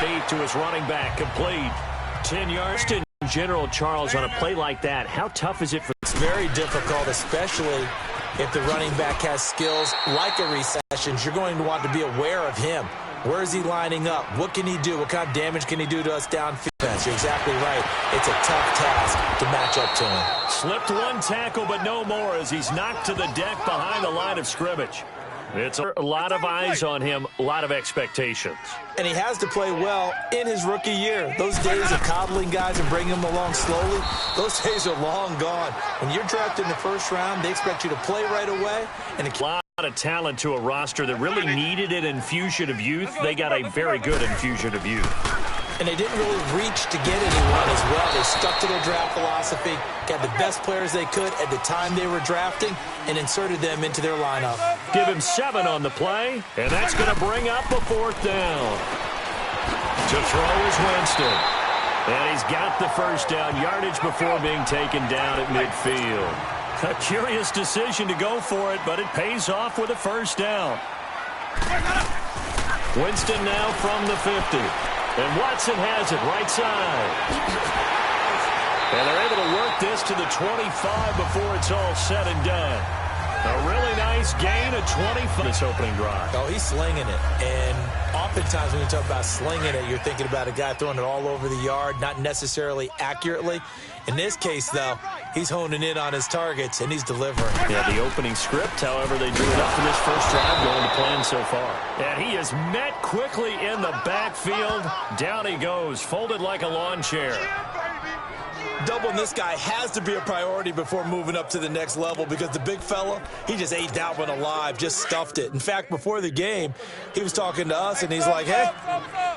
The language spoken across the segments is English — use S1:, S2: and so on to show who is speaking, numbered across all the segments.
S1: feet to his running back, complete. 10 yards in general, Charles, on a play like that. How tough is it for...
S2: It's very difficult, especially if the running back has skills like a reception. You're going to want to be aware of him. Where is he lining up? What can he do? What kind of damage can he do to us downfield? You're exactly right. It's a tough task to match up to him.
S1: Slipped one tackle, but no more as he's knocked to the deck behind the line of scrimmage. It's a lot of eyes on him, a lot of expectations.
S2: And he has to play well in his rookie year. Those days of coddling guys and bringing them along slowly, those days are long gone. When you're drafted in the first round, they expect you to play right away. And
S1: a lot of talent to a roster that really needed an infusion of youth. They got a very good infusion of youth.
S2: And they didn't really reach to get anyone as well. They stuck to their draft philosophy, got the best players they could at the time they were drafting, and inserted them into their lineup.
S1: Give him 7 on the play, and that's going to bring up a 4th down. To throw is Winston. And he's got the first down yardage before being taken down at midfield. A curious decision to go for it, but it pays off with a first down. Winston now from the 50. And Watson has it right side. And they're able to work this to the 25 before it's all said and done. A really nice gain of 25 this opening drive.
S2: Oh, he's slinging it. And oftentimes when you talk about slinging it, you're thinking about a guy throwing it all over the yard, not necessarily accurately. In this case, though, he's honing in on his targets, and he's delivering.
S1: Yeah, the opening script, however, they drew it up for this first drive going to plan so far. And he is met quickly in the backfield. Down he goes, folded like a lawn chair.
S2: Doubling this guy has to be a priority before moving up to the next level because the big fella, he just ate that one alive, just stuffed it. In fact, before the game, he was talking to us, and he's like, hey,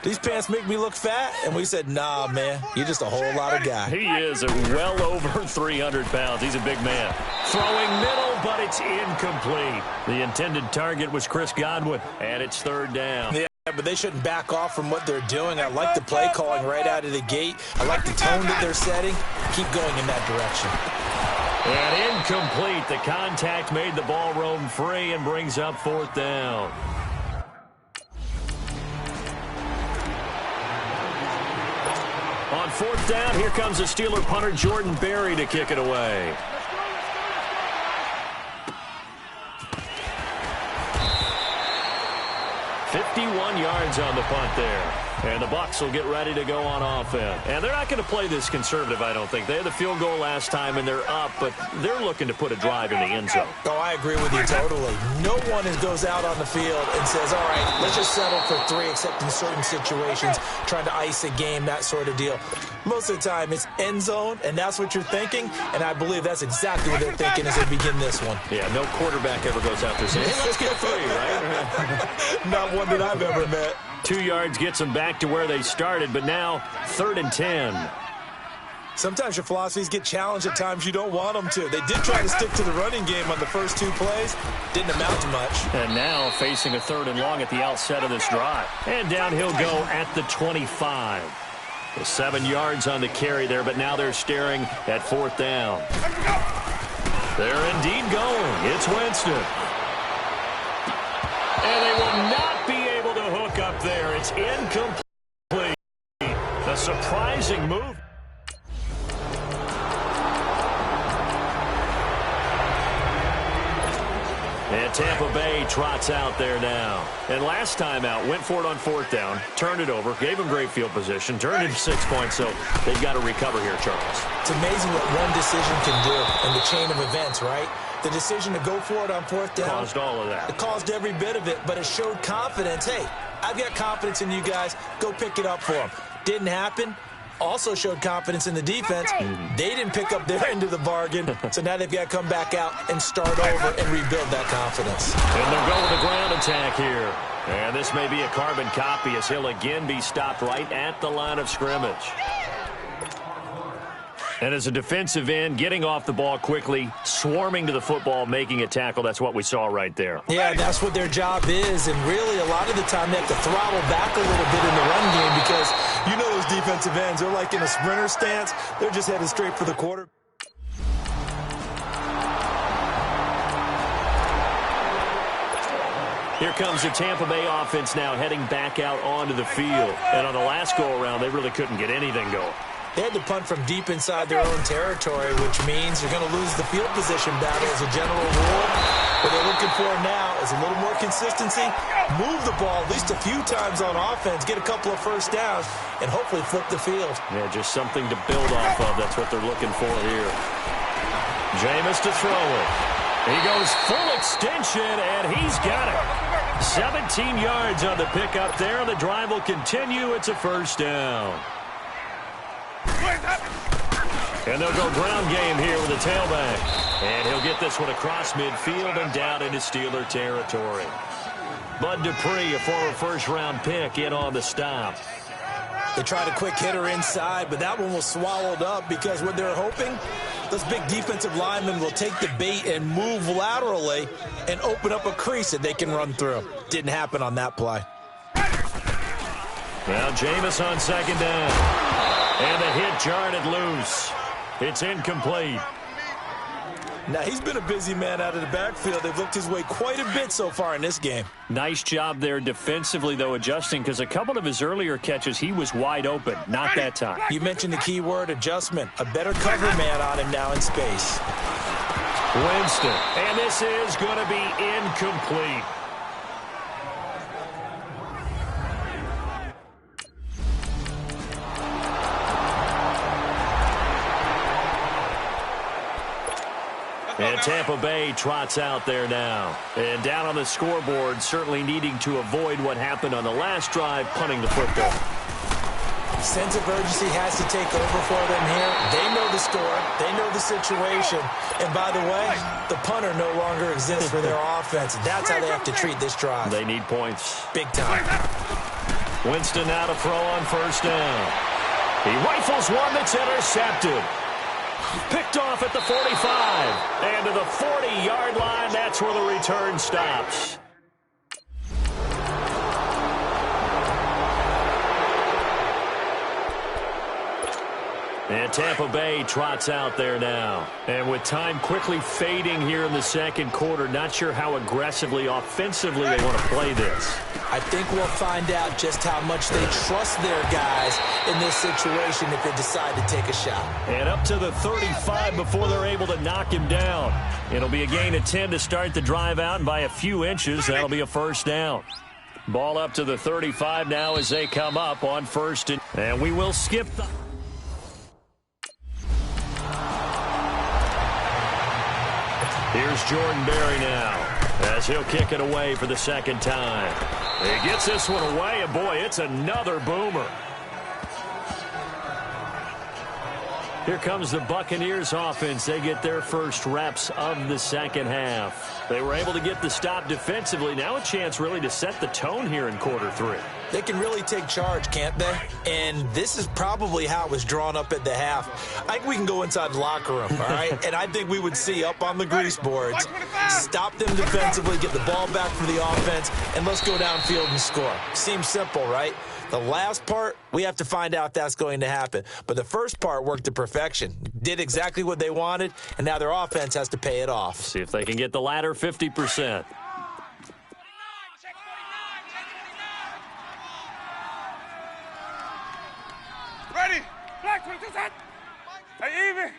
S2: these pants make me look fat? And we said, nah, man, you're just a whole lot of guy.
S1: He is well over 300 pounds. He's a big man. Throwing middle, but it's incomplete. The intended target was Chris Godwin, and it's 3rd down.
S2: Yeah. But they shouldn't back off from what they're doing. I like the play calling right out of the gate. I like the tone that they're setting. Keep going in that direction.
S1: And incomplete. The contact made the ball roam free and brings up 4th down. On 4th down, here comes the Steeler punter Jordan Berry to kick it away. $51 yards on the punt there. And the Bucs will get ready to go on offense. And they're not going to play this conservative, I don't think. They had the field goal last time, and they're up, but they're looking to put a drive in the end zone.
S2: Oh, I agree with you totally. No one goes out on the field and says, all right, let's just settle for 3, except in certain situations, trying to ice a game, that sort of deal. Most of the time, it's end zone, and that's what you're thinking, and I believe that's exactly what they're thinking as they begin this one.
S1: Yeah, no quarterback ever goes out there saying, hey, let's get 3, right?
S2: Not one that I've ever met.
S1: 2 yards gets them back to where they started, but now 3rd and 10.
S2: Sometimes your philosophies get challenged at times you don't want them to. They did try to stick to the running game on the first 2 plays. Didn't amount to much.
S1: And now facing a 3rd and long at the outset of this drive. And down he'll go at the 25. 7 yards on the carry there, but now they're staring at 4th down. They're indeed going. It's Winston. And they will not be able to hook up there. It's incomplete. A surprising move. And Tampa Bay trots out there now. And last time out, went for it on 4th down, turned it over, gave them great field position, turned it to 6 points, so they've got to recover here, Charles.
S2: It's amazing what one decision can do in the chain of events, right? The decision to go for it on 4th down.
S1: Caused all of that.
S2: It caused every bit of it, but it showed confidence. Hey, I've got confidence in you guys. Go pick it up for them. Didn't happen. Also showed confidence in the defense. They didn't pick up their end of the bargain, so now they've got to come back out and start over and rebuild that confidence.
S1: And they'll go with the ground attack here. And this may be a carbon copy as he'll again be stopped right at the line of scrimmage. And as a defensive end, getting off the ball quickly, swarming to the football, making a tackle, that's what we saw right there.
S2: Yeah, that's what their job is. And really, a lot of the time, they have to throttle back a little bit in the run game because you know those defensive ends, they're like in a sprinter stance. They're just headed straight for the quarter.
S1: Here comes the Tampa Bay offense now heading back out onto the field. And on the last go-around, they really couldn't get anything going.
S2: They had to punt from deep inside their own territory, which means you're going to lose the field position battle as a general rule. What they're looking for now is a little more consistency, move the ball at least a few times on offense, get a couple of first downs, and hopefully flip the field.
S1: Yeah, just something to build off of. That's what they're looking for here. Jameis to throw it. He goes full extension, and he's got it. 17 yards on the pickup there. The drive will continue. It's a first down. And they'll go ground game here with the tailback. And he'll get this one across midfield and down into Steeler territory. Bud Dupree, a former first-round pick, in on the stop.
S2: They tried a quick hitter inside, but that one was swallowed up because what they're hoping, those big defensive linemen will take the bait and move laterally and open up a crease that they can run through. Didn't happen on that play.
S1: Now Jameis on second down. And the hit jarred it loose. It's incomplete.
S2: Now, he's been a busy man out of the backfield. They've looked his way quite a bit so far in this game.
S1: Nice job there defensively, though, adjusting, because a couple of his earlier catches, he was wide open. Not that time.
S2: You mentioned the key word, adjustment. A better cover man on him now in space.
S1: Winston, and this is going to be incomplete. And Tampa Bay trots out there now. And down on the scoreboard, certainly needing to avoid what happened on the last drive, punting the football.
S2: Sense of urgency has to take over for them here. They know the score. They know the situation. And by the way, the punter no longer exists for their offense. That's how they have to treat this drive.
S1: They need points.
S2: Big time.
S1: Winston now to throw on first down. He rifles one that's intercepted. Picked off at the 45. And to the 40-yard line, that's where the return stops. And Tampa Bay trots out there now. And with time quickly fading here in the second quarter, not sure how aggressively, offensively they want to play this.
S2: I think we'll find out just how much they trust their guys in this situation if they decide to take a shot.
S1: And up to the 35 before they're able to knock him down. It'll be a gain of 10 to start the drive out, and by a few inches, that'll be a first down. Ball up to the 35 now as they come up on first. And we will skip the... Here's Jordan Berry now as he'll kick it away for the second time. He gets this one away, and boy, it's another boomer. Here comes the Buccaneers offense. They get their first reps of the second half. They were able to get the stop defensively. Now a chance really to set the tone here in quarter three.
S2: They can really take charge, can't they? And this is probably how it was drawn up at the half. I think we can go inside the locker room, all right? And I think we would see up on the grease boards, stop them defensively, get the ball back for the offense, and let's go downfield and score. Seems simple, right? The last part, we have to find out that's going to happen. But the first part worked to perfection. Did exactly what they wanted, and now their offense has to pay it off.
S1: See if they can get the latter 50%.
S3: Ready? Black 22 set. Hey, even.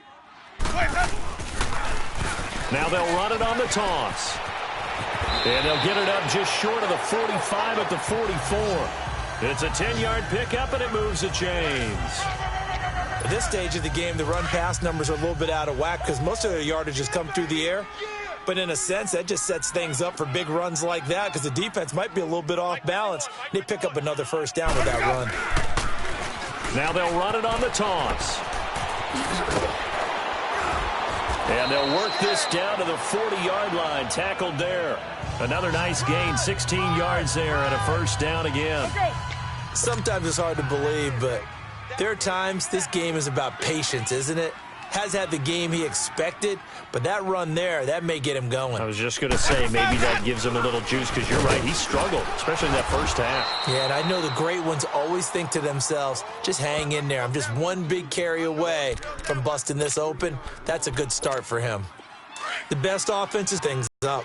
S1: Now they'll run it on the toss. And they'll get it up just short of the 45 at the 44. It's a 10-yard pickup, and it moves the chains.
S2: At this stage of the game, the run-pass numbers are a little bit out of whack because most of their yardage has come through the air. But in a sense, that just sets things up for big runs like that because the defense might be a little bit off balance. They pick up another first down with that run.
S1: Now they'll run it on the toss. And they'll work this down to the 40-yard line. Tackled there. Another nice gain, 16 yards there, and a first down again.
S2: Sometimes it's hard to believe, but there are times this game is about patience, isn't it? Has had the game he expected, but that run there, that may get him going.
S1: I was just going to say, maybe that gives him a little juice, because you're right, he struggled, especially in that first half.
S2: Yeah, and I know the great ones always think to themselves, just hang in there. I'm just one big carry away from busting this open. That's a good start for him. The best offense is things up.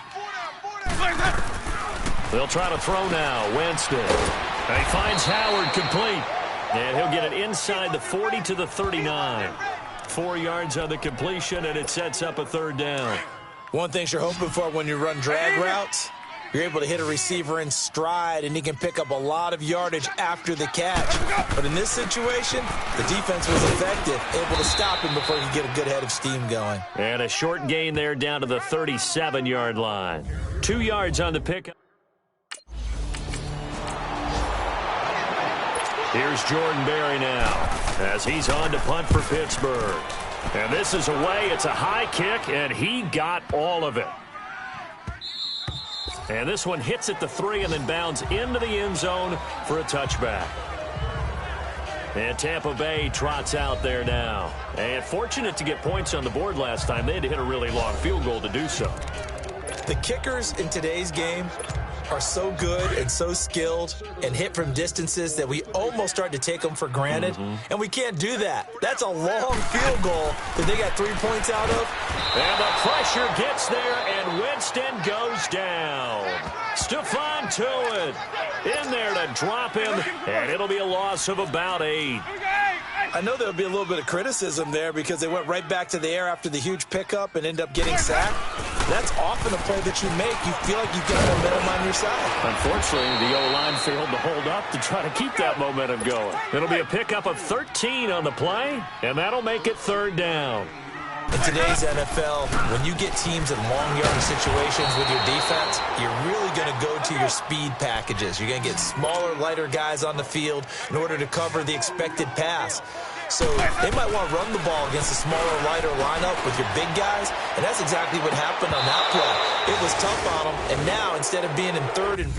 S1: They'll try to throw now. Winston. He finds Howard complete. And he'll get it inside the 40 to the 39. 4 yards on the completion, and it sets up a third down.
S2: One thing you're hoping for when you run drag routes, you're able to hit a receiver in stride, and he can pick up a lot of yardage after the catch. But in this situation, the defense was effective, able to stop him before he could get a good head of steam going.
S1: And a short gain there down to the 37-yard line. 2 yards on the pickup. Here's Jordan Berry now as he's on to punt for Pittsburgh. And this is away. It's a high kick, and he got all of it. And this one hits at the 3 and then bounds into the end zone for a touchback. And Tampa Bay trots out there now. And fortunate to get points on the board last time. They had to hit a really long field goal to do so.
S2: The kickers in today's game are so good and so skilled and hit from distances that we almost start to take them for granted. And we can't do that. That's a long field goal that they got 3 points out of.
S1: And the pressure gets there, and Winston goes down. Stephon Tuitt in there to drop him, and it'll be a loss of about 8.
S2: I know there'll be a little bit of criticism there because they went right back to the air after the huge pickup and end up getting sacked. That's often a play that you make. You feel like you've got momentum on your side.
S1: Unfortunately, the O-line failed to hold up to try to keep that momentum going. It'll be a pickup of 13 on the play, and that'll make it third down.
S2: In today's NFL, when you get teams in long yardage situations with your defense, you're really going to go to your speed packages. You're going to get smaller, lighter guys on the field in order to cover the expected pass. So they might want to run the ball against a smaller, lighter lineup with your big guys, and that's exactly what happened on that play. It was tough on them, and now instead of being in third and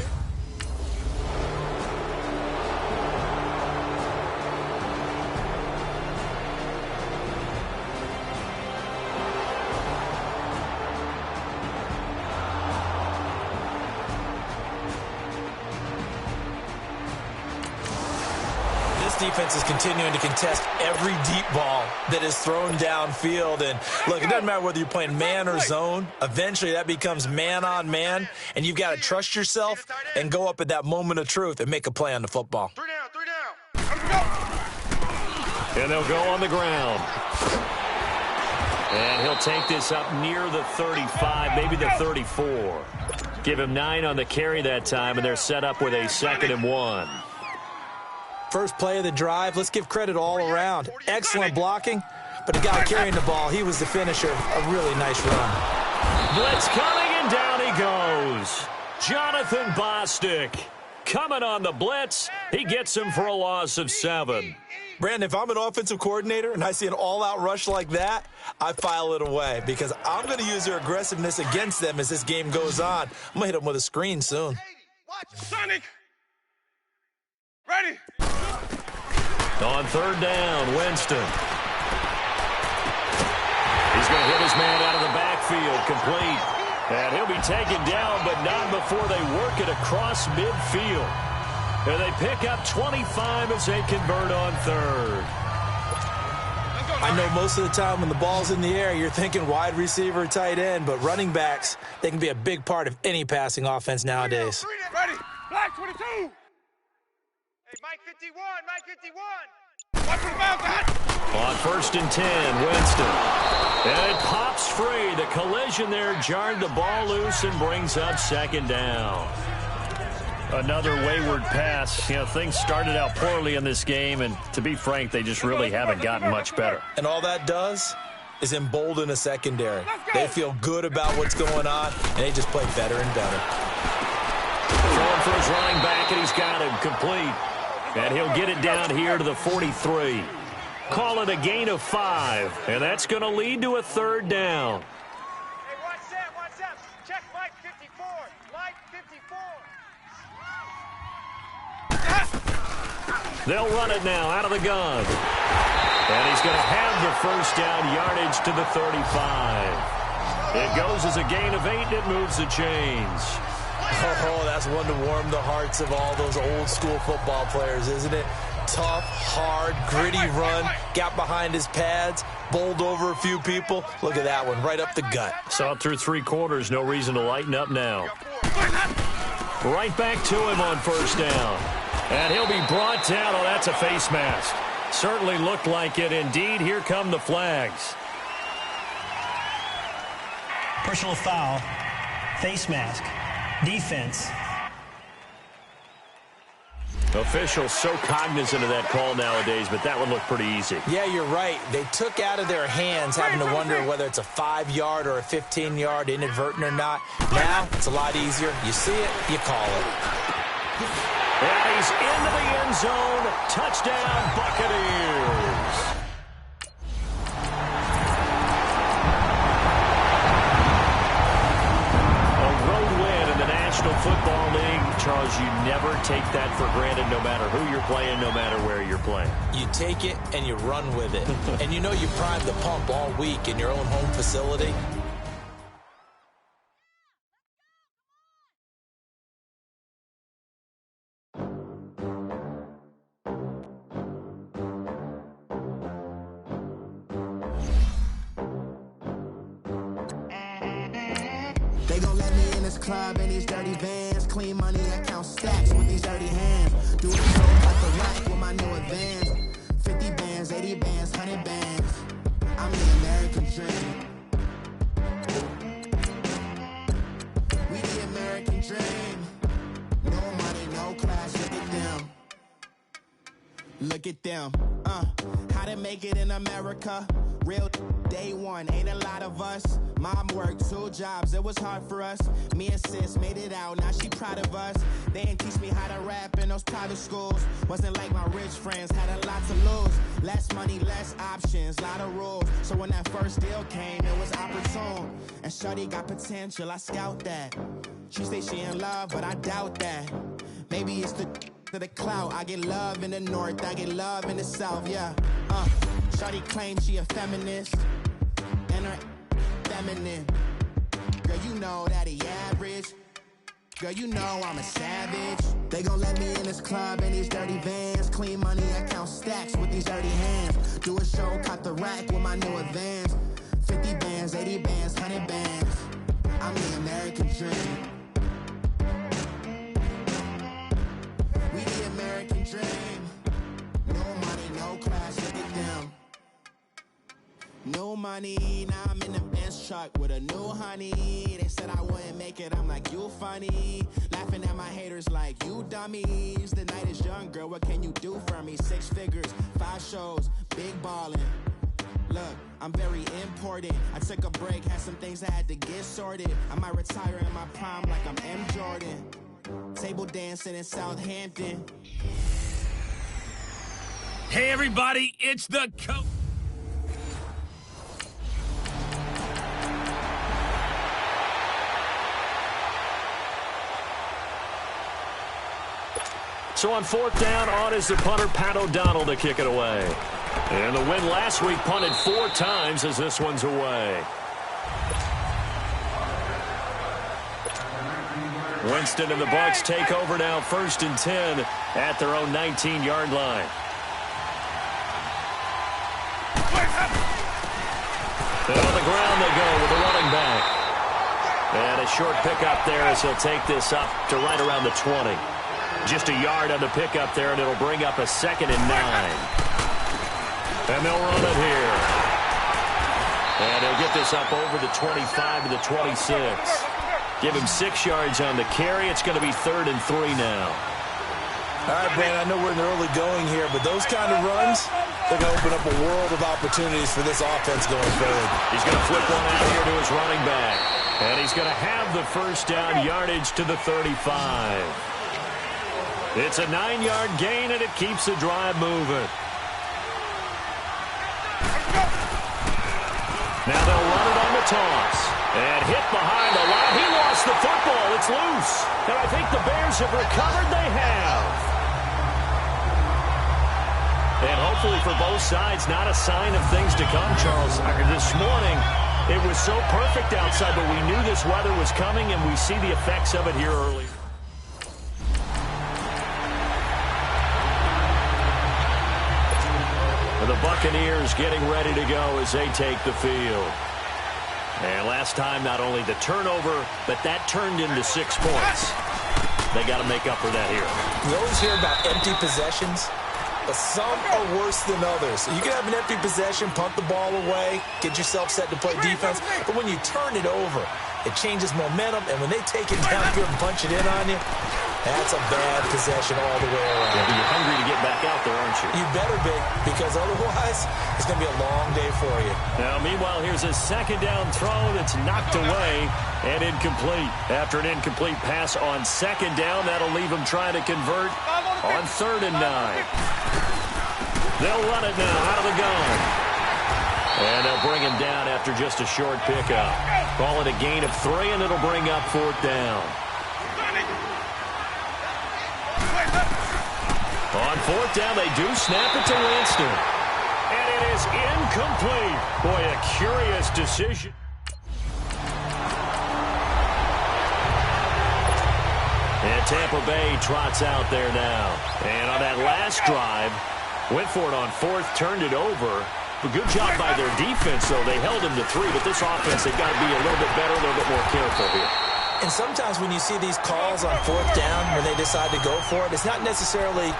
S2: defense is continuing to contest every deep ball that is thrown downfield. And look, it doesn't matter whether you're playing man or zone. Eventually that becomes man on man, and you've got to trust yourself and go up at that moment of truth and make a play on the football.
S3: 3 down.
S1: And they'll go on the ground. And he'll take this up near the 35, maybe the 34. Give him 9 on the carry that time, and they're set up with a 2nd and 1.
S2: First play of the drive, let's give credit all around. Excellent blocking, but the guy carrying the ball, he was the finisher. A really nice run.
S1: Blitz coming, and down he goes. Jonathan Bostic coming on the blitz. He gets him for a loss of 7.
S2: Brandon, if I'm an offensive coordinator and I see an all-out rush like that, I file it away because I'm going to use their aggressiveness against them as this game goes on. I'm going to hit them with a screen soon.
S3: Sonic. Ready.
S1: On third down, Winston. He's going to hit his man out of the backfield, complete. And he'll be taken down, but not before they work it across midfield. And they pick up 25 as they convert on third.
S2: I know most of the time when the ball's in the air, you're thinking wide receiver, tight end, but running backs, they can be a big part of any passing offense nowadays.
S3: Ready. Black 22. Hey, Mike 51, Mike 51. Watch for the bounce,
S1: on 1st and 10, Winston. And it pops free. The collision there jarred the ball loose and brings up 2nd down. Another wayward pass. You know, things started out poorly in this game, and to be frank, they just really haven't gotten much better.
S2: And all that does is embolden a secondary. They feel good about what's going on, and they just play better and better.
S1: Throwing for his running back, and he's got him complete. And he'll get it down here to the 43. Call it a gain of 5, and that's going to lead to a 3rd down.
S3: Hey, watch that. Check Mike 54. Mike 54.
S1: They'll run it now out of the gun. And he's going to have the 1st down, yardage to the 35. It goes as a gain of 8, and it moves the chains.
S2: Oh, that's one to warm the hearts of all those old-school football players, isn't it? Tough, hard, gritty run, got behind his pads, bowled over a few people. Look at that one, right up the gut.
S1: Saw it through 3 quarters, no reason to lighten up now. Right back to him on first down. And he'll be brought down. Oh, that's a face mask. Certainly looked like it. Indeed, here come the flags.
S4: Personal foul, face mask, defense.
S1: Officials so cognizant of that call nowadays, but that one looked pretty easy.
S2: Yeah, you're right. They took out of their hands having to wonder whether it's a 5-yard or a 15-yard, inadvertent or not. Now, it's a lot easier. You see it, you call it.
S1: And he's into the end zone. Touchdown, Buccaneers. National Football League, Charles, you never take that for granted no matter who you're playing, no matter where you're playing.
S2: You take it and you run with it. And you know you primed the pump all week in your own home facility.
S5: They gon' let me in this club in these dirty vans. Clean money, I count stacks with these dirty hands. Do it so like the rack with my new advance. 50 bands, 80 bands, 100 bands. I'm the American dream. We the American dream. No money, no class, look at them. Look at them. How to make it in America. Real day one, ain't a lot of us. Mom worked 2 jobs, it was hard for us. Me and sis made it out, now she proud of us. They ain't teach me how to rap in those private schools. Wasn't like my rich friends, had a lot to lose. Less money, less options, lot of rules. So when that first deal came, it was opportune. And shorty got potential, I scout that. She say she in love, but I doubt that. Maybe it's to the clout. I get love in the north, I get love in the south, yeah. Shawty claims she a feminist, and her feminine. Girl, you know that he average. Girl, you know I'm a savage. They gon' let me in this club in these dirty vans. Clean money, I count stacks with these dirty hands. Do a show, cut the rack with my new advance. 50 bands, 80 bands, 100 bands. I'm the American dream. We the American dream. No money, no class, look at them. No money, now I'm in the Benz truck with a new honey. They said I wouldn't make it, I'm like, you funny. Laughing at my haters like, you dummies. The night is young, girl, what can you do for me? 6 figures, 5 shows, big ballin'. Look, I'm very important. I took a break, had some things I had to get sorted. I might retire in my prime like I'm M. Jordan. Table dancing in Southampton.
S1: Hey, everybody, it's the coach. So on 4th down, on is the punter, Pat O'Donnell, to kick it away. And the win last week punted 4 times as this one's away. Winston and the Bucs take over now, 1st and 10 at their own 19-yard line. And on the ground they go with the running back. And a short pickup there as he'll take this up to right around the 20. Just a yard on the pickup there, and it'll bring up a 2nd and 9. And they'll run it here. And he'll get this up over the 25 to the 26. Give him 6 yards on the carry. It's going to be 3rd and 3 now.
S2: All right, Brandon, I know we're in the early going here, but those kind of runs, they're going to open up a world of opportunities for this offense going forward.
S1: He's going to flip one out here to his running back. And he's going to have the 1st down, yardage to the 35. It's a 9-yard gain, and it keeps the drive moving. Now they'll run it on the toss. And hit behind the line. He lost the football. It's loose. And I think the Bears have recovered. They have. And hopefully for both sides, not a sign of things to come, Charles. This morning, it was so perfect outside, but we knew this weather was coming, and we see the effects of it here early. The Buccaneers getting ready to go as they take the field. And last time, not only the turnover, but that turned into 6 points. They got to make up for that here.
S2: You always hear about empty possessions, but some are worse than others. You can have an empty possession, punt the ball away, get yourself set to play defense, but when you turn it over, it changes momentum, and when they take it down here and punch it in on you, that's a bad possession all the way around.
S1: Yeah, but you're hungry to get back out there, aren't you?
S2: You better be, because otherwise it's going to be a long day for you.
S1: Now, meanwhile, here's a second down throw that's knocked away and incomplete. After an incomplete pass on second down, that'll leave them trying to convert on 3rd and 9. They'll run it now out of the gun. And they'll bring him down after just a short pickup. Call it a gain of 3, and it'll bring up 4th down. On 4th down, they do snap it to Winston. And it is incomplete. Boy, a curious decision. And Tampa Bay trots out there now. And on that last drive, went for it on 4th, turned it over. A good job by their defense, though. They held him to 3, but this offense, they've got to be a little bit better, a little bit more careful here.
S2: And sometimes when you see these calls on 4th down, when they decide to go for it, it's not necessarily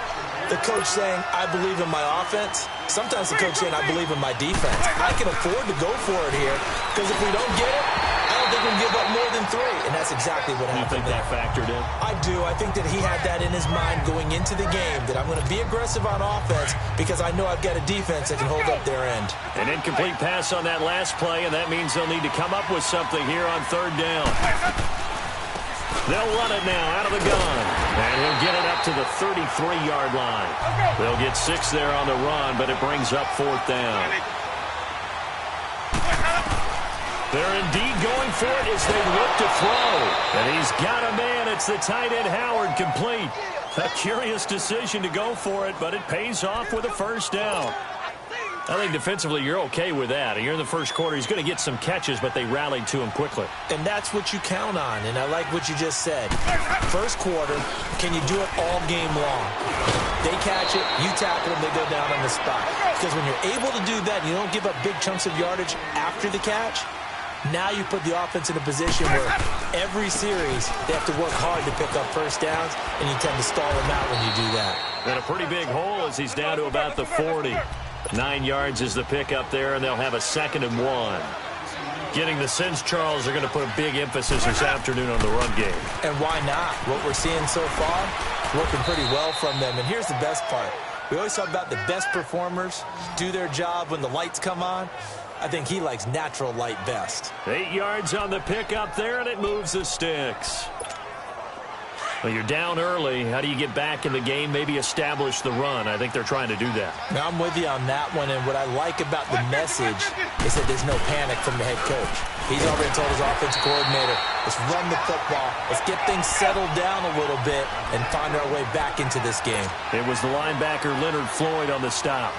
S2: the coach saying, I believe in my offense. Sometimes the coach saying, I believe in my defense. I can afford to go for it here, because if we don't get it, I don't think we'll give up more than 3. And that's exactly what happened.
S1: You think that factored in?
S2: I do. I think that he had that in his mind going into the game, that I'm going to be aggressive on offense because I know I've got a defense that can hold up their end.
S1: An incomplete pass on that last play, and that means they'll need to come up with something here on 3rd down. They'll run it now out of the gun, and he'll get it up to the 33-yard line. They'll get 6 there on the run, but it brings up 4th down. They're indeed going for it as they look to throw. And he's got a man. It's the tight end, Howard, complete. A curious decision to go for it, but it pays off with a 1st down. I think defensively you're okay with that. You're in the first quarter. He's going to get some catches, but they rallied to him quickly.
S2: And that's what you count on, and I like what you just said. First quarter, can you do it all game long? They catch it, you tackle them, they go down on the spot. Because when you're able to do that, you don't give up big chunks of yardage after the catch, now you put the offense in a position where every series they have to work hard to pick up 1st downs, and you tend to stall them out when you do that.
S1: And a pretty big hole as he's down to about the 40. 9 yards is the pickup there, and they'll have a 2nd and 1. Getting the sense Charles are going to put a big emphasis this afternoon on the run game.
S2: And why not? What we're seeing so far, working pretty well from them. And here's the best part. We always talk about the best performers do their job when the lights come on. I think he likes natural light best.
S1: 8 yards on the pickup there, and it moves the sticks. Well, you're down early. How do you get back in the game, maybe establish the run? I think they're trying to do that.
S2: Now, I'm with you on that one, and what I like about the message is that there's no panic from the head coach. He's already told his offensive coordinator, let's run the football, let's get things settled down a little bit and find our way back into this game.
S1: It was the linebacker Leonard Floyd on the stop.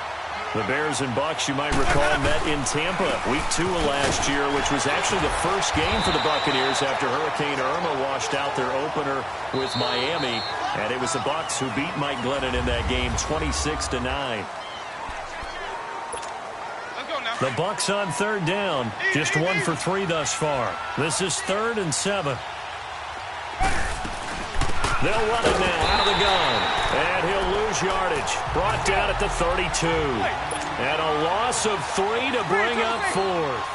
S1: The Bears and Bucs, you might recall, met in Tampa week 2 of last year, which was actually the first game for the Buccaneers after Hurricane Irma washed out their opener with Miami. And it was the Bucs who beat Mike Glennon in that game 26-9. The Bucs on 3rd down, just 1 for 3 thus far. This is 3rd and 7. They'll run it now out of the gun. And he'll lose yardage. Brought down at the 32. And a loss of 3 to bring up 4th.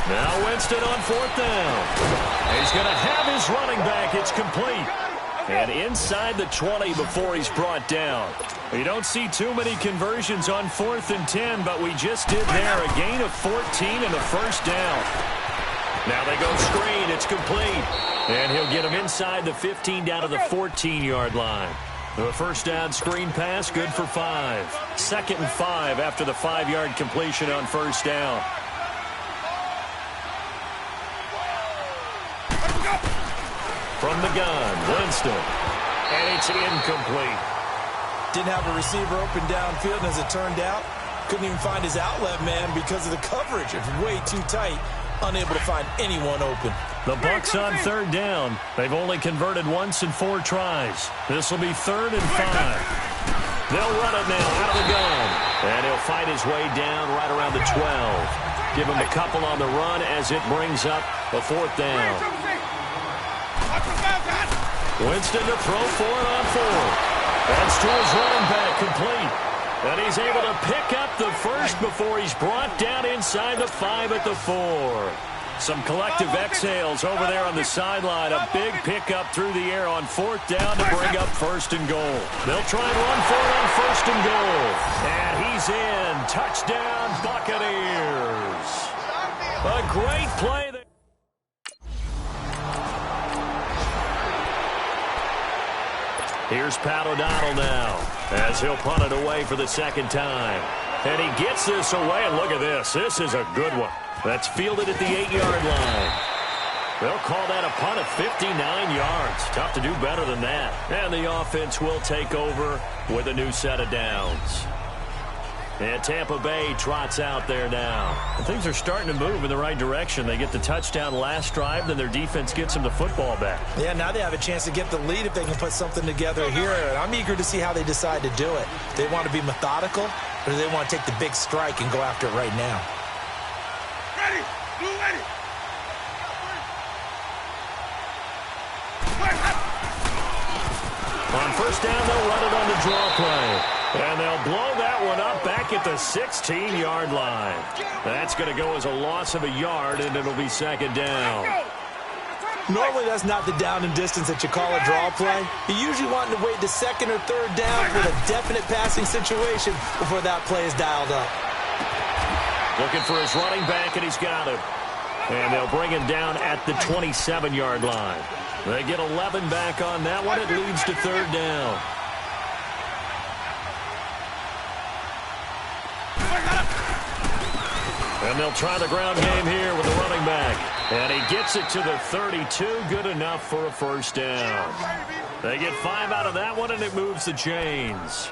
S1: Now Winston on 4th down. He's going to have his running back. It's complete. And inside the 20 before he's brought down. You don't see too many conversions on 4th and 10, but we just did there. A gain of 14 and a 1st down. Now they go screen. It's complete. And he'll get him inside the 15 down to the 14-yard line. The 1st down screen pass, good for 5. 2nd and 5 after the 5-yard completion on 1st down. From the gun, Winston. And it's incomplete.
S2: Didn't have a receiver open downfield, and as it turned out, couldn't even find his outlet man because of the coverage. It's way too tight. Unable to find anyone open.
S1: The Bucs on 3rd down. They've only converted once in 4 tries. This will be 3rd and 5. They'll run it now out of the gun. And he'll fight his way down right around the 12. Give him a couple on the run as it brings up a 4th down. Winston to throw for it on 4th. That's to his running back, complete. And he's able to pick up the first before he's brought down inside the 5 at the 4. Some collective exhales over there on the sideline. A big pickup through the air on 4th down to bring up 1st and goal. They'll try and run for it on 1st and goal. And he's in. Touchdown, Buccaneers. A great play there. Here's Pat O'Donnell now as he'll punt it away for the 2nd time. And he gets this away, and look at this. This is a good one. That's fielded at the 8-yard line. They'll call that a punt of 59 yards. Tough to do better than that. And the offense will take over with a new set of downs. And Tampa Bay trots out there now. And things are starting to move in the right direction. They get the touchdown last drive, then their defense gets them the football back.
S2: Yeah, now they have a chance to get the lead if they can put something together here. And I'm eager to see how they decide to do it. Do they want to be methodical, or do they want to take the big strike and go after it right now?
S3: Ready! Blue ready!
S1: On 1st down, they'll run it on the draw play. And they'll blow that one up back at the 16-yard line. That's going to go as a loss of a yard, and it'll be 2nd down.
S2: Normally, that's not the down and distance that you call a draw play. You usually want to wait to 2nd or 3rd down with a definite passing situation before that play is dialed up.
S1: Looking for his running back, and he's got him. And they'll bring him down at the 27-yard line. They get 11 back on that one. It leads to 3rd down. And they'll try the ground game here with the running back. And he gets it to the 32. Good enough for a 1st down. They get 5 out of that one, and it moves the chains.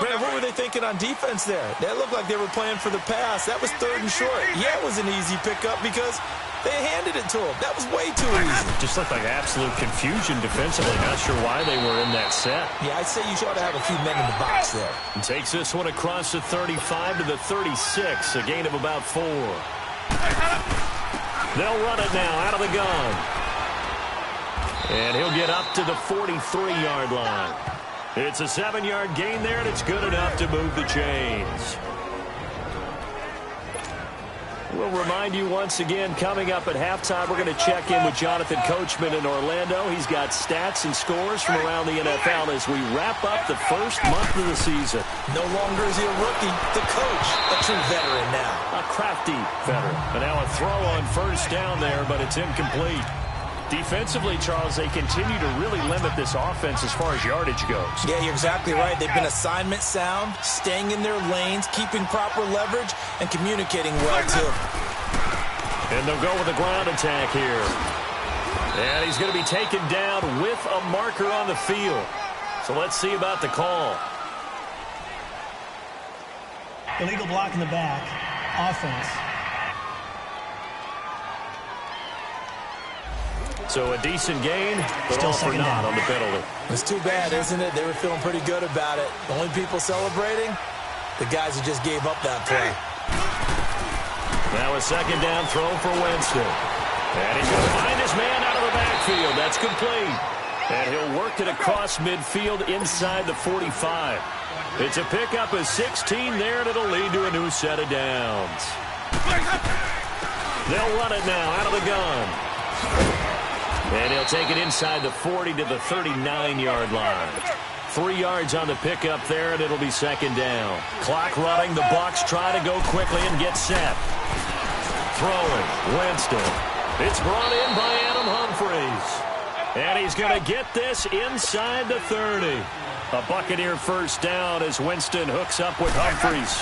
S2: Man, what were they thinking on defense there? That looked like they were playing for the pass. That was 3rd and short. Yeah, it was an easy pickup because they handed it to him. That was way too easy.
S1: Just looked like absolute confusion defensively. Not sure why they were in that set.
S2: Yeah, I'd say you ought to have a few men in the box there.
S1: And takes this one across the 35 to the 36, a gain of about 4. They'll run it now out of the gun. And he'll get up to the 43-yard line. It's a 7-yard gain there, and it's good enough to move the chains. We'll remind you once again, coming up at halftime, we're going to check in with Jonathan Coachman in Orlando. He's got stats and scores from around the NFL as we wrap up the first month of the season.
S2: No longer is he a rookie, the coach, a true veteran now.
S1: A crafty veteran. And now a throw on 1st down there, but it's incomplete. Defensively, Charles, they continue to really limit this offense as far as yardage goes.
S2: Yeah, you're exactly right. They've been assignment sound, staying in their lanes, keeping proper leverage, and communicating well, too.
S1: And they'll go with a ground attack here. And he's going to be taken down with a marker on the field. So let's see about the call.
S4: Illegal block in the back. Offense.
S1: So a decent gain, but
S4: Still
S1: all for naught on the penalty.
S2: It's too bad, isn't it? They were feeling pretty good about it. The only people celebrating, the guys who just gave up that play.
S1: Now a 2nd down throw for Winston. And he's going to find his man out of the backfield. That's complete. And he'll work it across midfield inside the 45. It's a pickup of 16 there, and it'll lead to a new set of downs. They'll run it now out of the gun. And he'll take it inside the 40 to the 39-yard line. 3 yards on the pickup there, and it'll be 2nd down. Clock running. The Bucs try to go quickly and get set. Throwing. Winston. It's brought in by Adam Humphries. And he's going to get this inside the 30. A Buccaneer 1st down as Winston hooks up with Humphries.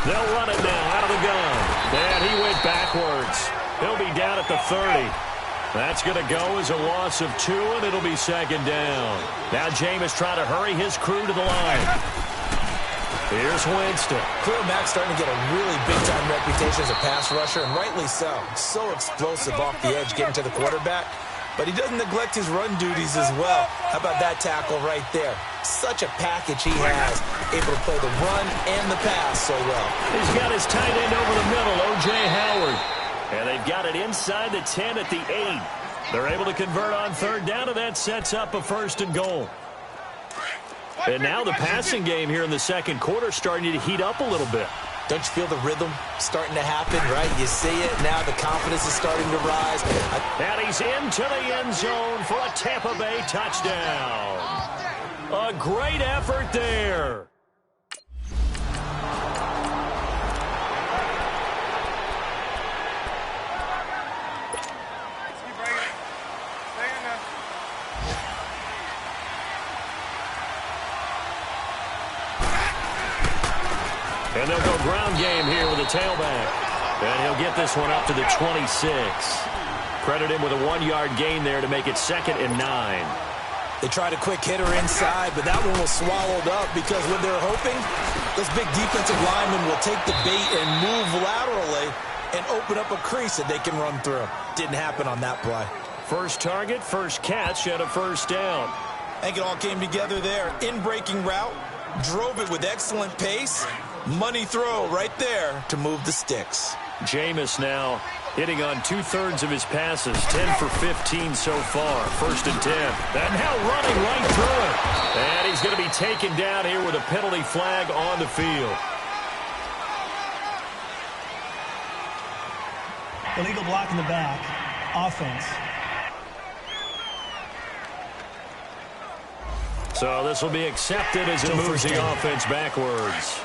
S1: They'll run it now out of the gun. And he went backwards. He'll be down at the 30. That's going to go as a loss of 2, and it'll be 2nd down. Now Jameis trying to hurry his crew to the line. Here's Winston.
S2: Khalil Mack's starting to get a really big-time reputation as a pass rusher, and rightly so. So explosive off the edge getting to the quarterback. But he doesn't neglect his run duties as well. How about that tackle right there? Such a package he has, able to play the run and the pass so well.
S1: He's got his tight end over the middle, O.J. Howard. And they've got it inside the 10 at the 8. They're able to convert on third down, and that sets up a 1st and goal. And now the passing game here in the second quarter starting to heat up a little bit.
S2: Don't you feel the rhythm starting to happen, right? You see it. Now the confidence is starting to rise.
S1: And he's into the end zone for a Tampa Bay touchdown. A great effort there. And they'll go ground game here with a tailback. And he'll get this one up to the 26. Credit him with a 1-yard gain there to make it 2nd and 9.
S2: They tried a quick hitter inside, but that one was swallowed up because what they're hoping, those big defensive linemen will take the bait and move laterally and open up a crease that they can run through. Didn't happen on that play.
S1: First target, first catch, and a 1st down.
S2: I think it all came together there. In-breaking route, drove it with excellent pace. Money throw right there to move the sticks.
S1: Jameis now hitting on 2/3 of his passes, 10 for 15 so far. 1st and 10. And now running right through it. And he's going to be taken down here with a penalty flag on the field.
S4: Illegal block in the back. Offense.
S1: So this will be accepted as it moves the offense backwards.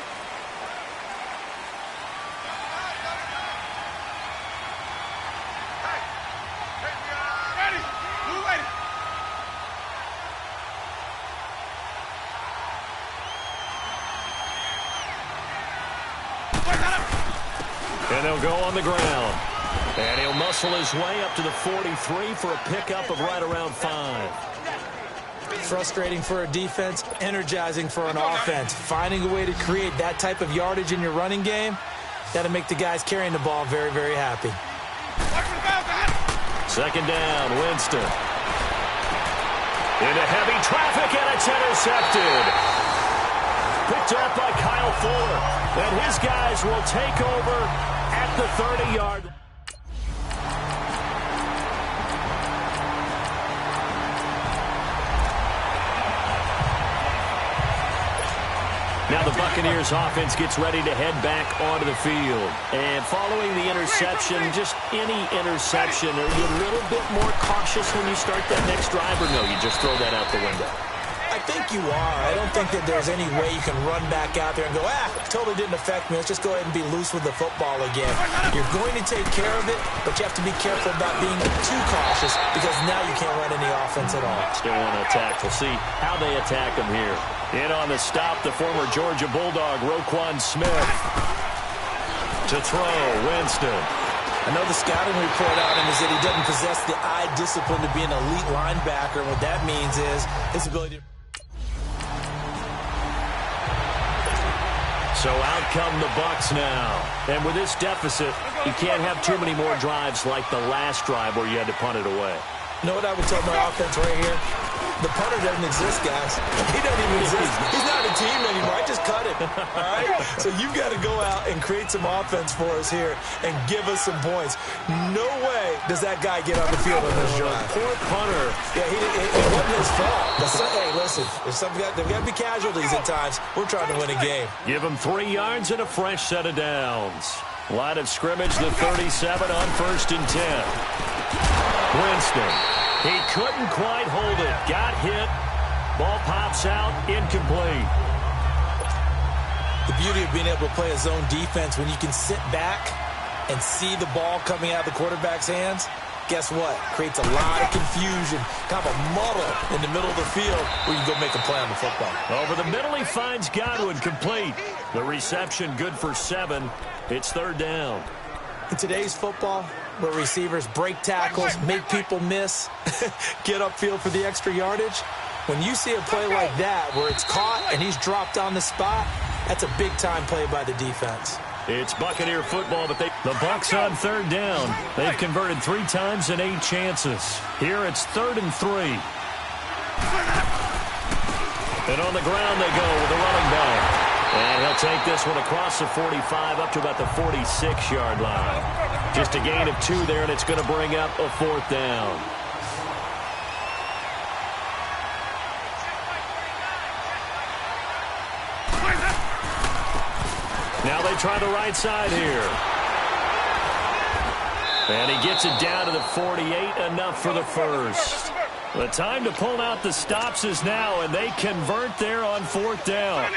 S1: And they'll go on the ground. And he'll muscle his way up to the 43 for a pickup of right around 5.
S2: Frustrating for a defense, energizing for an offense. Finding a way to create that type of yardage in your running game, that'll make the guys carrying the ball very, very happy.
S1: 2nd down, Winston. Into heavy traffic, and it's intercepted. Picked up by Kyle Fuller. And his guys will take over at the 30-yard line. Now the Buccaneers offense gets ready to head back onto the field. And following the interception, just any interception, are you a little bit more cautious when you start that next drive, or no, you just throw that out the window?
S2: I think you are. I don't think that there's any way you can run back out there and go, it totally didn't affect me. Let's just go ahead and be loose with the football again. You're going to take care of it, but you have to be careful about being too cautious because now you can't run any offense at all.
S1: Still want to attack. We'll see how they attack him here. In on the stop, the former Georgia Bulldog, Roquan Smith. To throw, Winston.
S2: I know the scouting report on him is that he doesn't possess the eye discipline to be an elite linebacker. And what that means is his ability to...
S1: So out come the Bucs now. And with this deficit, you can't have too many more drives like the last drive where you had to punt it away.
S2: You know what I would tell my offense right here? The punter doesn't exist, guys. He doesn't even exist. He's not a team anymore. I just cut him. All right? So you've got to go out and create some offense for us here and give us some points. No way does that guy get on the field on this drive.
S1: Poor punter.
S2: Yeah, it wasn't his fault. But hey, listen, there's got to be casualties at times. We're trying to win a game.
S1: Give him 3 yards and a fresh set of downs. Line of scrimmage, the 37 on 1st and 10. Winston. He couldn't quite hold it. Got hit. Ball pops out. Incomplete.
S2: The beauty of being able to play a zone defense when you can sit back and see the ball coming out of the quarterback's hands, guess what? Creates a lot of confusion, kind of a muddle in the middle of the field where you go make a play on the football.
S1: Over the middle, he finds Godwin complete. The reception good for 7. It's 3rd down.
S2: In today's football, where receivers break tackles, make people miss, get upfield for the extra yardage, when you see a play like that where it's caught and he's dropped on the spot, that's a big-time play by the defense.
S1: It's Buccaneer football, but the Bucs on 3rd down. They've converted 3 times and 8 chances. Here it's 3rd and 3. And on the ground they go with the running back. And he'll take this one across the 45 up to about the 46-yard line. Just a gain of 2 there, and it's going to bring up a 4th down. Now they try the right side here. And he gets it down to the 48, enough for the first. The time to pull out the stops is now, and they convert there on 4th down.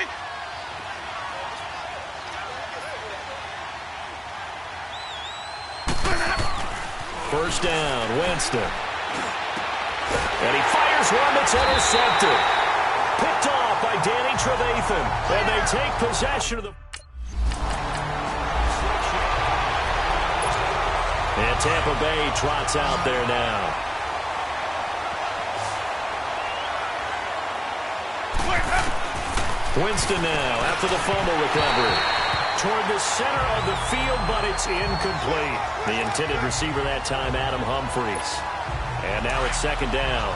S1: First down, Winston. And he fires one that's intercepted. Picked off by Danny Trevathan. And they take possession of the... And Tampa Bay trots out there now. Winston now after the fumble recovery. Toward the center of the field, but it's incomplete. The intended receiver that time, Adam Humphries. And now it's 2nd down.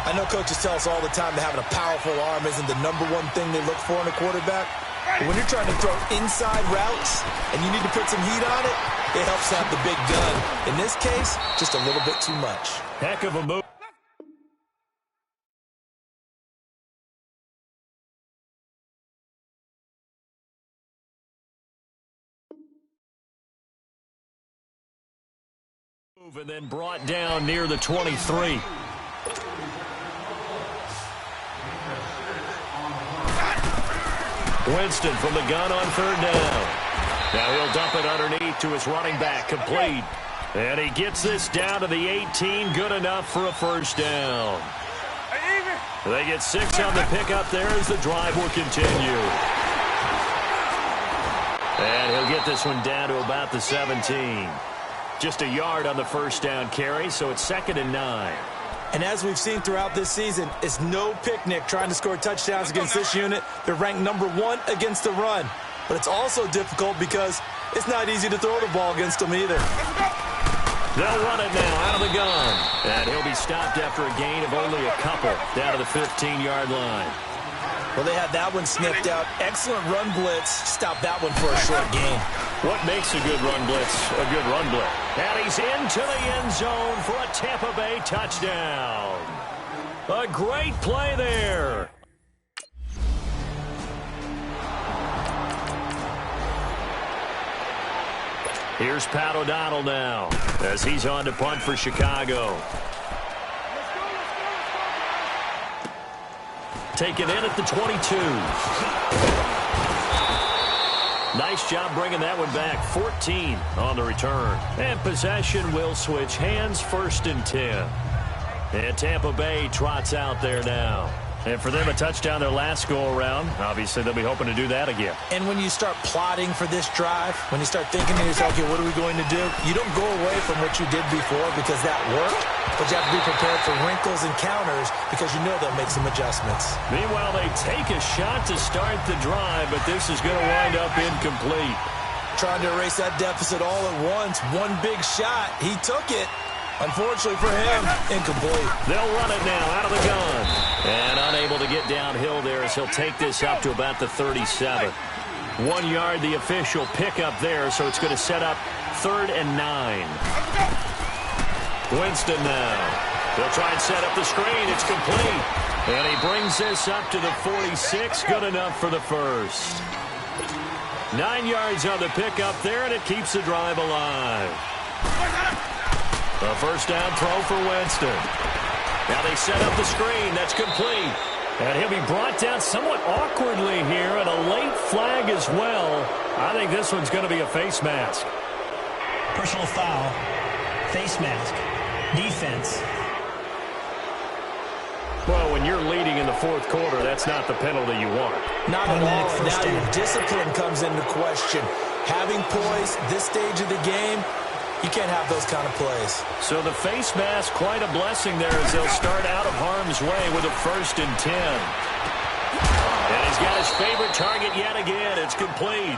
S2: I know coaches tell us all the time that having a powerful arm isn't the #1 thing they look for in a quarterback. But when you're trying to throw inside routes and you need to put some heat on it, it helps to have the big gun. In this case, just a little bit too much.
S1: Heck of a move. And then brought down near the 23. Winston from the gun on 3rd down. Now he'll dump it underneath to his running back, complete. And he gets this down to the 18, good enough for a 1st down. They get 6 on the pickup there as the drive will continue. And he'll get this one down to about the 17. Just a yard on the 1st down carry, so it's 2nd and 9.
S2: And as we've seen throughout this season, it's no picnic trying to score touchdowns against this unit. They're ranked #1 against the run. But it's also difficult because it's not easy to throw the ball against them either.
S1: They'll run it now out of the gun. And he'll be stopped after a gain of only a couple down to the 15-yard line.
S2: Well, they had that one sniffed out. Excellent run blitz. Stop that one for a short gain.
S1: What makes a good run blitz a good run blitz? And he's into the end zone for a Tampa Bay touchdown. A great play there. Here's Pat O'Donnell now as he's on to punt for Chicago. Taken in at the 22. Nice job bringing that one back. 14 on the return. And possession will switch hands, 1st and 10. And Tampa Bay trots out there now. And for them, a touchdown their last go-around. Obviously, they'll be hoping to do that again.
S2: And when you start plotting for this drive, when you start thinking to yourself, okay, what are we going to do? You don't go away from what you did before because that worked, but you have to be prepared for wrinkles and counters because you know they'll make some adjustments.
S1: Meanwhile, they take a shot to start the drive, but this is going to wind up incomplete.
S2: Trying to erase that deficit all at once. One big shot. He took it. Unfortunately for him, incomplete.
S1: They'll run it now out of the gun. And unable to get downhill there as he'll take this up to about the 37. 1 yard, the official pickup there, so it's going to set up 3rd and 9. Winston now. They'll try and set up the screen. It's complete. And he brings this up to the 46. Good enough for the first. 9 yards on the pickup there, and it keeps the drive alive. A 1st down throw for Winston. Now they set up the screen. That's complete. And he'll be brought down somewhat awkwardly here, and a late flag as well. I think this one's going to be a face mask.
S4: Personal foul. Face mask. Defense.
S1: Well, when you're leading in the 4th quarter, that's not the penalty you want.
S2: Not at all. Now your discipline comes into question. Having poise this stage of the game, you can't have those kind of plays.
S1: So the face mask, quite a blessing there as they'll start out of harm's way with a 1st and 10. And he's got his favorite target yet again. It's complete.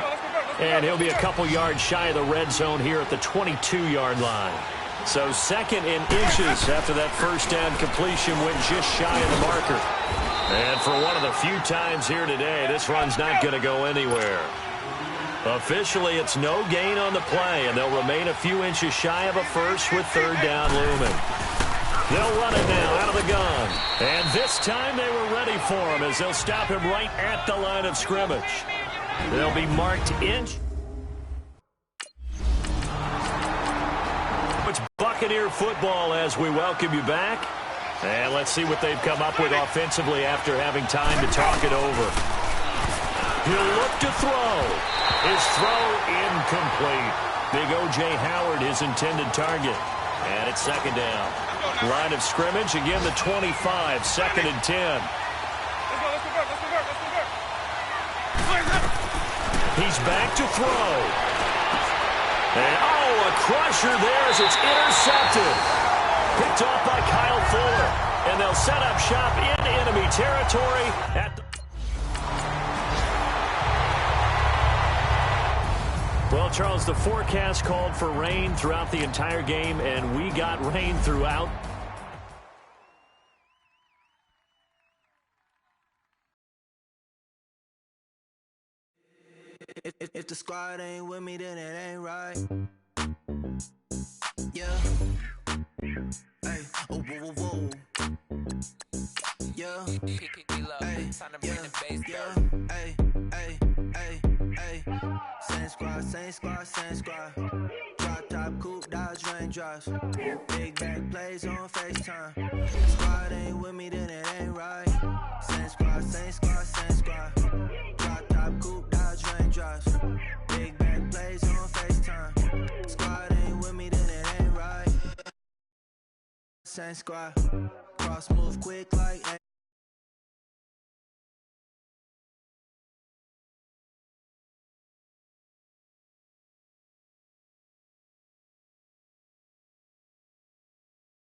S1: And he'll be a couple yards shy of the red zone here at the 22-yard line. So 2nd in inches after that 1st down completion went just shy of the marker. And for one of the few times here today, this run's not going to go anywhere. Officially, it's no gain on the play, and they'll remain a few inches shy of a first with 3rd down looming. They'll run it now out of the gun. And this time they were ready for him as they'll stop him right at the line of scrimmage. They'll be marked inch. It's Buccaneer football as we welcome you back. And let's see what they've come up with offensively after having time to talk it over. He'll look to throw. His throw incomplete. Big O.J. Howard, his intended target. And it's second down. Line of scrimmage, again the 25, second and 10. He's back to throw. And, a crusher there as it's intercepted. Picked off by Kyle Fuller. And they'll set up shop in enemy territory at the... Well, Charles, the forecast called for rain throughout the entire game, and we got rain throughout.
S5: If the squad ain't with me, then it ain't right. Yeah. Hey. Oh, whoa, whoa, whoa. Yeah. Hey. Yeah. Hey. Hey. Hey. Hey. Same squad, same squad, same squad. Drop top, coupe, dodge, raindrops. Big back plays on FaceTime. If the squad ain't with me, then it ain't right. Same squad, same squad, same squad. Drop top, coupe, dodge, raindrops. Big back plays on FaceTime. Squad ain't with me, then it ain't right. Same squad. Cross move quick like